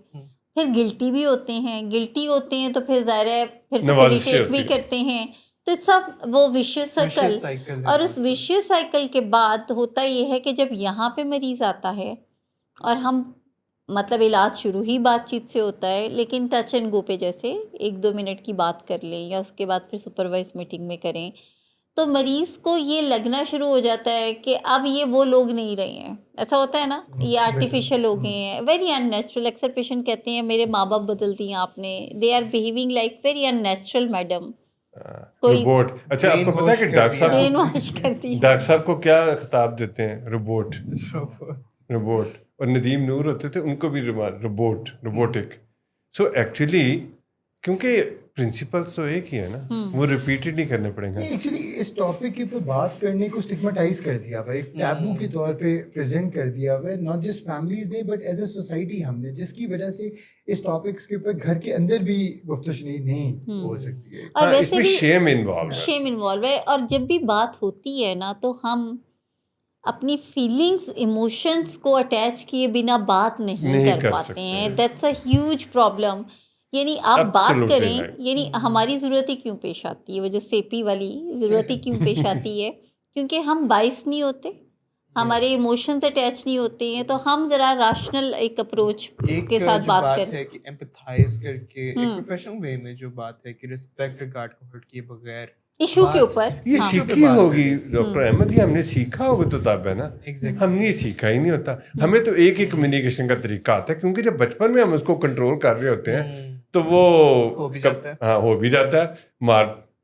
پھر گلٹی بھی ہوتے ہیں تو پھر ظاہر ہے پھر فیسیلیٹیٹ بھی کرتے ہیں, تو سب وہ ویشیس سائیکل. اور اس ویشیس سائیکل کے بعد ہوتا یہ ہے کہ جب یہاں پہ مریض آتا ہے اور ہم مطلب علاج شروع ہی بات چیت سے ہوتا ہے, لیکن ٹچ اینڈ گو پہ جیسے 1-2 منٹ کی بات کر لیں یا اس کے بعد پھر سپروائز میٹنگ میں کریں, تو مریض کو یہ لگنا شروع ہو جاتا ہے کہ اب یہ وہ لوگ نہیں رہے ہیں. ایسا ہوتا ہے نا, یہ آرٹیفیشیل ہو گئے ہیں, ویری ان نیچرل. اکثر پیشنٹ کہتے ہیں میرے ماں باپ بدل دیے آپ نے, they are behaving like very unnatural madam. Robot. اچھا آپ کو پتا ہے کہ ڈاکٹر صاحب کو کیا خطاب دیتے ہیں؟ روبوٹ. اور ندیم نور ہوتے تھے, ان کو بھی روبوٹک. سو ایکچولی کیونکہ پرنسپلس تو ایک ہی ہے نا, وہ ریپیٹڈ نہیں کرنے پڑیں گے. ایکچولی اس ٹاپک کے اوپر بات کرنے کو اسٹگمیٹائز کر دیا ہوا ہے, ایک ٹیبو کے طور پہ پریزنٹ کر دیا ہوا ہے, ناٹ جسٹ فیملیز نے بٹ ایز اے سوسائٹی ہم نے, جس کی وجہ سے اس ٹاپکس کے اوپر گھر کے اندر بھی گفت و شنید نہیں ہو سکتی ہے. اور اس میں شیم انوالو ہے. اور جب بھی بات ہوتی ہے نا تو ہم اپنی فیلنگز ایموشنس کو اٹیچ کیے بنا بات نہیں کر پاتے ہیں. That's a huge problem. یعنی آپ بات کریں, یعنی ہماری ضرورت ہی کیوں پیش آتی ہے, وہ جو سیپی والی ضرورت ہی کیوں پیش آتی ہے, کیونکہ ہم باعث نہیں ہوتے, ہمارے ایموشنز اٹیچ نہیں ہوتے ہیں, تو ہم ذرا راشنل ایک اپروچ کے ساتھ بات کریں. کہ ایمپتھائز کر کے ایک پروفیشنل وے میں جو بات ہے کہ رسپیکٹ ریگارڈ کو ہرٹ کیے بغیر ایشو کے اوپر یہ سیکھی ہوگی ڈاکٹر احمد جی, ہم نے سیکھا ہوگا تو تب ہے نا, ہم نے سیکھا ہی نہیں ہوتا. ہمیں تو ایک ہی کمیونیکیشن کا طریقہ آتا ہے, کیونکہ جب بچپن میں ہم اس کو کنٹرول کر رہے ہوتے ہیں تو وہ ہو بھی جاتا ہے,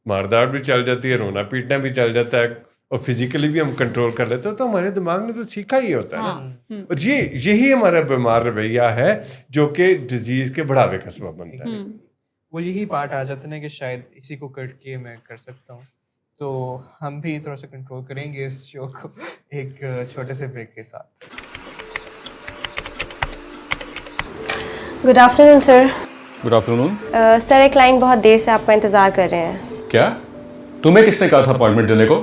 مارداڑ بھی چل جاتی ہے, رونا پیٹنا بھی چل جاتا ہے, اور فزیکلی بھی ہم کنٹرول کر لیتے ہیں, تو ہمارے دماغ نے تو سیکھا ہی ہوتا ہے نا. اور یہی ہمارا بیمار رویہ ہے جو کہ ڈیزیز کے بڑھاوے کا سبب بنتا ہے. وہ یہی پارٹ آ جاتا ہے کہ شاید اسی کو کٹ کے میں کر سکتا ہوں, تو ہم بھی تھوڑا سا کنٹرول کریں گے اس شو کو ایک چھوٹے سے بریک کے ساتھ. گڈ آفٹر نون سر. گڈ آفٹر نون سر. ایک کلائنٹ بہت دیر سے آپ کا انتظار کر رہے ہیں. کیا؟ تمہیں کس نے کہا تھا اپوائنٹمنٹ دینے کو؟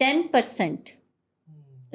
10%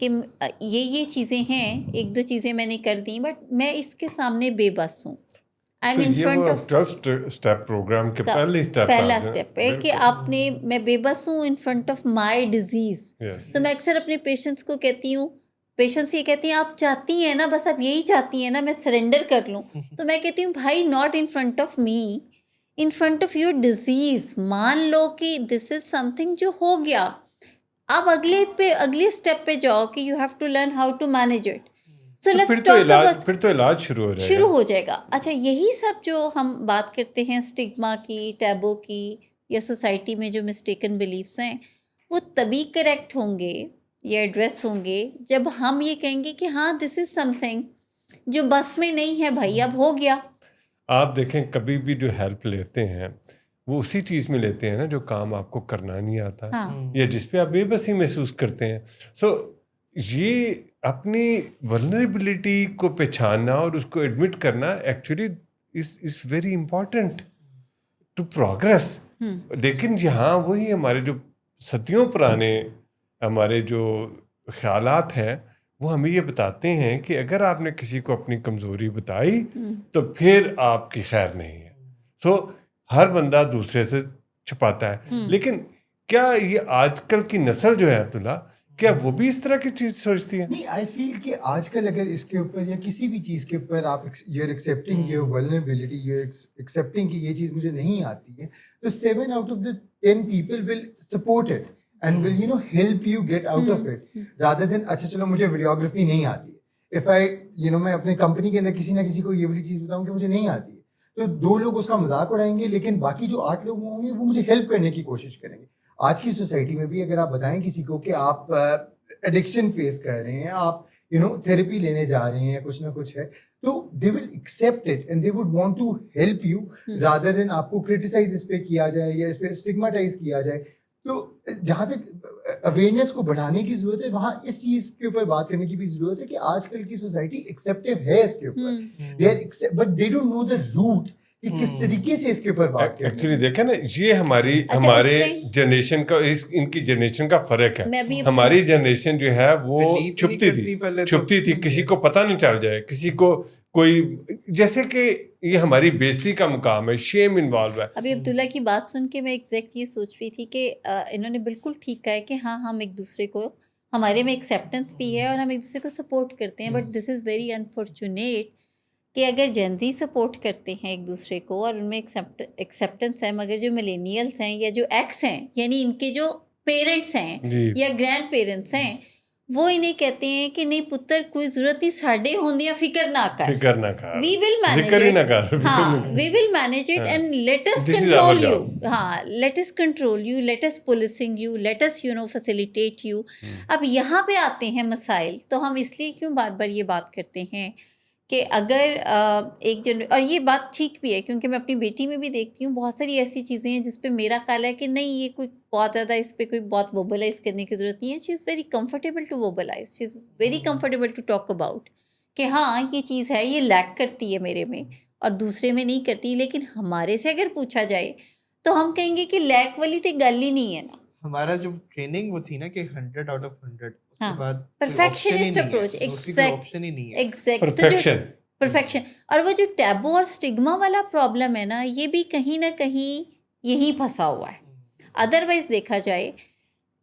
کہ یہ چیزیں ہیں, ایک دو چیزیں میں نے کر دی بٹ میں اس کے سامنے بے بس ہوں. آئی تو ایم ان یہ فرنٹ وہ آف 12 اسٹیپ پروگرام کے پہلا اسٹیپ ہے کہ آپ نے, میں بے بس ہوں in front of my disease. تو میں اکثر اپنے پیشنٹس کو کہتی ہوں, پیشنٹس یہ کہتی ہیں آپ چاہتی ہیں نا, بس آپ یہی چاہتی ہیں نا میں سرنڈر کر لوں. تو میں کہتی ہوں بھائی not in front of me, in front of your disease. مان لو کہ دس از سم تھنگ جو ہو گیا, اب اگلے اسٹیپ پہ جاؤ کہ you have to learn how to manage it. So let's talk about, پھر تو علاج شروع ہو جائے گا. اچھا یہی سب جو ہم بات کرتے ہیں اسٹگما کی, ٹیبو کی, یا سوسائٹی میں جو مسٹیکن بلیفس ہیں, وہ تبھی کریکٹ ہوں گے یا ایڈریس ہوں گے جب ہم یہ کہیں گے کہ ہاں دس از سم تھنگ جو بس میں نہیں ہے بھائی, اب ہو گیا. آپ دیکھیں کبھی بھی جو ہیلپ لیتے ہیں وہ اسی چیز میں لیتے ہیں نا جو کام آپ کو کرنا نہیں آتا, یا جس پہ آپ بے بسی محسوس کرتے ہیں. سو یہ اپنی ولنریبلٹی کو پہچاننا اور اس کو ایڈمٹ کرنا actually is very important to progress. لیکن یہاں وہی ہمارے جو صدیوں پرانے ہمارے جو خیالات ہیں وہ ہمیں یہ بتاتے ہیں کہ اگر آپ نے کسی کو اپنی کمزوری بتائی تو پھر آپ کی خیر نہیں ہے. سو ہر بندہ دوسرے سے چھپاتا ہے. لیکن کیا یہ آج کل کی نسل جو ہے عبداللہ, کیا وہ بھی اس طرح کی چیز سوچتی ہے؟ نہیں, آئی فیل کہ آج کل اگر اس کے اوپر یا کسی بھی چیز کے اوپر آپ you are accepting your vulnerability, you are accepting کہ یہ چیز مجھے نہیں آتی ہے, تو 7 out of the 10 people will support it and will, you know, help you get out of it rather than اچھا چلو مجھے ویڈیوگرافی نہیں آتی ہے. if I, you know, میں اپنے کمپنی کے اندر کسی نہ کسی کو یہ والی چیز بتاؤں کہ مجھے نہیں آتی ہے, تو 2 لوگ اس کا مذاق اڑائیں گے, لیکن باقی جو 8 لوگ ہوں گے وہ مجھے ہیلپ کرنے کی کوشش کریں گے. آج کی سوسائٹی میں بھی اگر آپ بتائیں کسی کو کہ آپ ایڈکشن فیس کر رہے ہیں, آپ یو نو تھیراپی لینے جا رہے ہیں, کچھ نہ کچھ ہے, تو they will accept it and they would want to help you rather than آپ کو کرٹیسائز اس پہ کیا جائے یا اس پہ اسٹگماٹائز کیا جائے. تو جہاں تک اویئرنیس کو بڑھانے کی ضرورت ہے, وہاں اس چیز کے اوپر بات کرنے کی بھی ضرورت ہے کہ آج کل کی سوسائٹی ایکسیپٹیو ہے اس کے اوپر, but they don't know the root کہ کس طریقے سے اس کے اوپر بات کریں. ایکچولی دیکھیں نا, یہ ہمارے جنریشن کا, ان کی جنریشن کا فرق ہے. ہماری جنریشن جو ہے وہ چھپتی تھی, کسی کو پتہ نہیں چل جائے, کسی کو کوئی, جیسے کہ یہ ہماری بےزتی کا مقام ہے, شیم انوالو ہے. ابھی عبداللہ کی بات سن کے میں ایگزیکٹ یہ سوچ رہی تھی کہ انہوں نے بالکل ٹھیک کہا ہے کہ ہاں ہم ایک دوسرے کو, ہمارے میں ایکسیپٹنس بھی ہے اور ہم ایک دوسرے کو سپورٹ کرتے ہیں, but this is very unfortunate کہ اگر جینزی سپورٹ کرتے ہیں ایک دوسرے کو اور ان میں ایکسیپٹنس ہے, مگر جو ملینیلس ہیں یا جو ایکس ہیں, یعنی ان کے جو پیرنٹس ہیں یا گرینڈ پیرنٹس ہیں, وہ انہیں کہتے ہیں کہ نہیں پتر کوئی ضرورت نہیں, ساڈے ہوندیاں فکر نہ کر, we will manage it and let us control you, ہاں let us control you, let us policing you, let us you know facilitate you. اب یہاں پہ آتے ہیں مسائل, تو ہم اس لیے کیوں بار بار یہ بات کرتے ہیں کہ اگر اور یہ بات ٹھیک بھی ہے کیونکہ میں اپنی بیٹی میں بھی دیکھتی ہوں بہت ساری ایسی چیزیں ہیں جس پہ میرا خیال ہے کہ نہیں یہ کوئی بہت زیادہ اس پہ کوئی بہت ووبلائز کرنے کی ضرورت نہیں ہے. She is very comfortable to verbalise, she is very comfortable to talk about کہ ہاں یہ چیز ہے, یہ لیک کرتی ہے میرے میں اور دوسرے میں نہیں کرتی. لیکن ہمارے سے اگر پوچھا جائے تو ہم کہیں گے کہ لیک والی تو گل ہی نہیں ہے نا. ہمارا جو ٹریننگ وہ تھی نا کہ 100 out of 100, اس کے بعد پرفیکشنسٹ اپروچ, آپشن ہی نہیں ہے, ایگزیکٹ پرفیکشن. اور وہ جو ٹیبو اور اسٹگما والا پرابلم ہے نا, یہ بھی کہیں نہ کہیں یہی پھنسا ہوا ہے. ادروائز دیکھا جائے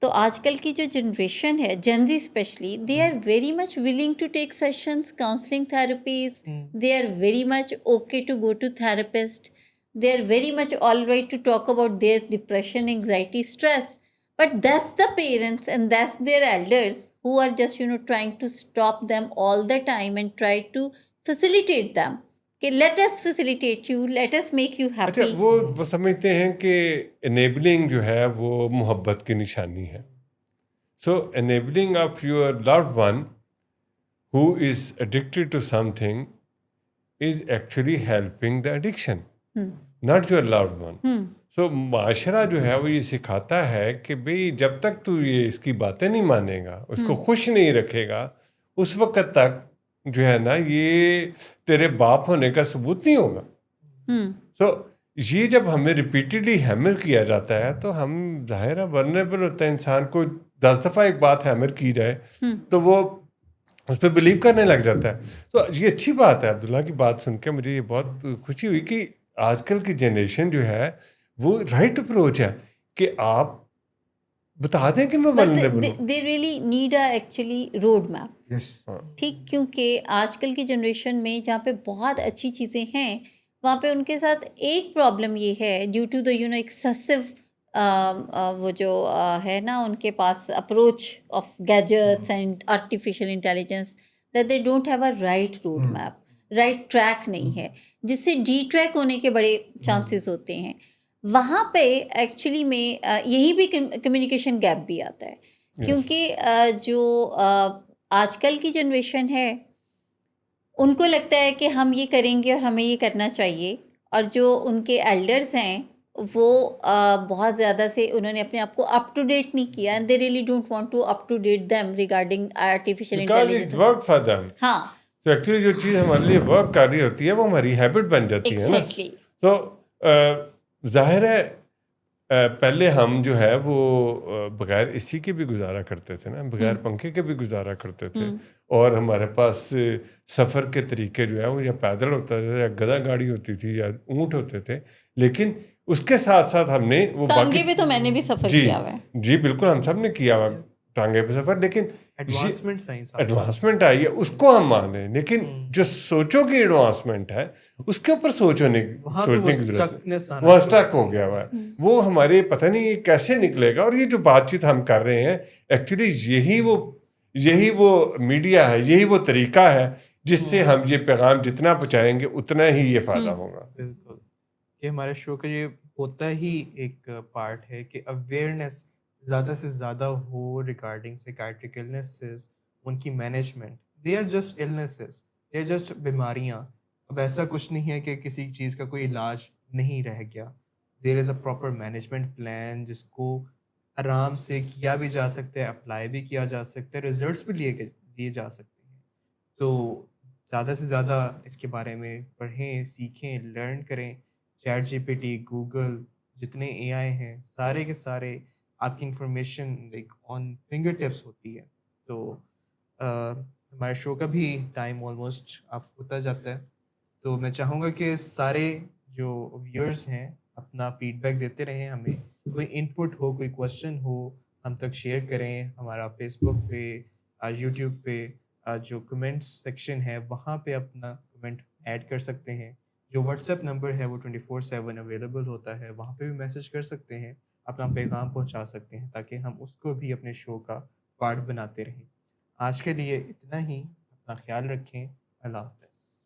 تو آج کل کی جو جنریشن ہے, Gen Z especially, they are very much willing to take sessions, counselling therapies, they are very much okay to go to therapist, they are very much all right to talk about their depression, anxiety, stress. But that's the parents and that's their elders who are just, you know, trying to stop them all the time and try to facilitate them. کہ let us facilitate you, let us make you happy. اچھا, وہ سمجھتے ہیں کہ enabling جو ہے وہ محبت کی نشانی ہے. So enabling of your loved one who is addicted to something is actually helping the addiction, not your loved one. سو معاشرہ جو ہے وہ یہ سکھاتا ہے کہ بھئی جب تک تو یہ اس کی باتیں نہیں مانے گا, اس کو خوش نہیں رکھے گا, اس وقت تک جو ہے نا یہ تیرے باپ ہونے کا ثبوت نہیں ہوگا. سو یہ جب ہمیں ریپیٹڈلی ہیمر کیا جاتا ہے تو ہم ظاہر ہے ورنیبل ہوتا ہے, انسان کو 10 دفعہ ایک بات ہیمر کی جائے تو وہ اس پہ بلیو کرنے لگ جاتا ہے. تو یہ اچھی بات ہے. عبداللہ کی بات سن کے مجھے یہ بہت خوشی ہوئی کہ آج کل کی جنریشن جو ہے وہ رائٹ اپروچ ہے کہ آپ بتا دیں کہ میں ولنریبل ہوں. They really need a actually road map. Yes ٹھیک, کیونکہ آج کل کی جنریشن میں جہاں پہ بہت اچھی چیزیں ہیں وہاں پہ ان کے ساتھ ایک پرابلم یہ ہے ڈیو ٹو دا ایکسیسو وہ جو ہے نا ان کے پاس approach of gadgets and artificial intelligence that they don't have a right road map, right track نہیں ہے, جس سے ڈی ٹریک ہونے کے بڑے چانسز ہوتے ہیں. وہاں پہ ایکچولی میں یہی بھی کمیونیکیشن گیپ بھی آتا ہے, کیونکہ جو آج کل کی جنریشن ہے ان کو لگتا ہے کہ ہم یہ کریں گے اور ہمیں یہ کرنا چاہیے, اور جو ان کے ایلڈرز ہیں وہ بہت زیادہ سے انہوں نے اپنے آپ کو اپ ٹو ڈیٹ نہیں کیا, and they really don't want to up to date them regarding artificial intelligence. Work for them. ہاں تو ایکچولی جو چیز ہمارے لیے ورک کر رہی ہوتی ہے وہ ہماری ہیبٹ بن جاتی ہے نا. ایگزیکٹلی. تو ظاہر ہے پہلے ہم جو ہے وہ بغیر اے سی کے بھی گزارا کرتے تھے نا, بغیر پنکھے کے بھی گزارا کرتے تھے, اور ہمارے پاس سفر کے طریقے جو ہے وہ یا پیدل ہوتا تھا یا گدھا گاڑی ہوتی تھی یا اونٹ ہوتے تھے. لیکن اس کے ساتھ ساتھ ہم نے وہ ٹانگے پہ تو میں نے بھی سفر کیا ہوا ہے. جی بالکل ہم سب نے کیا ہوا ٹانگے پہ سفر. لیکن ایڈوانسمنٹ آئی ہے اس کو ہم مانیں, لیکن جو سوچوں کی ایڈوانسمنٹ ہے اس کے اوپر سوچنے کی ضرورت ہے. وہ اسٹک ہو گیا ہوا ہے, وہ ہمارے پتہ نہیں یہ کیسے نکلے گا. اور یہ جو بات چیت ہم کر رہے ہیں ایکچولی یہی وہ میڈیا ہے, یہی وہ طریقہ ہے جس سے ہم یہ پیغام جتنا پہنچائیں گے اتنا ہی یہ فائدہ ہوگا. بالکل, کہ ہمارے شو کا یہ ہوتا ہی ایک پارٹ ہے کہ اویئرنیس زیادہ سے زیادہ ہو ریگارڈنگ سائیکیٹرک النیسز, ان کی management. They are just illnesses, they are just بیماریاں. اب ایسا کچھ نہیں ہے کہ کسی چیز کا کوئی علاج نہیں رہ گیا. دیر از اے پراپر مینجمنٹ پلان جس کو آرام سے کیا بھی جا سکتا ہے, اپلائی بھی کیا جا سکتا ہے, ریزلٹس بھی لیے جا سکتے ہیں. تو زیادہ سے زیادہ اس کے بارے میں پڑھیں, سیکھیں, لرن کریں. چیٹ جی پی ٹی, گوگل, جتنے اے آئی ہیں سارے کے سارے آپ کی information like on fingertips ہوتی ہے. تو ہمارے شو کا بھی ٹائم آلموسٹ اب ہوتا جاتا ہے. تو میں چاہوں گا کہ سارے جو ویورز ہیں اپنا فیڈ بیک دیتے رہیں ہمیں. کوئی ان پٹ ہو, کوئی کوشچن ہو, ہم تک شیئر کریں. ہمارا فیس بک پہ, یوٹیوب پہ جو کمنٹس سیکشن ہے وہاں پہ اپنا کمنٹ ایڈ کر سکتے ہیں. جو واٹس ایپ نمبر ہے وہ 24/7 اویلیبل ہوتا ہے, وہاں پہ بھی میسج کر سکتے ہیں, اپنا پیغام پہنچا سکتے ہیں تاکہ ہم اس کو بھی اپنے شو کا پارٹ بناتے رہیں. آج کے لیے اتنا ہی, اپنا خیال رکھیں. اللہ حافظ.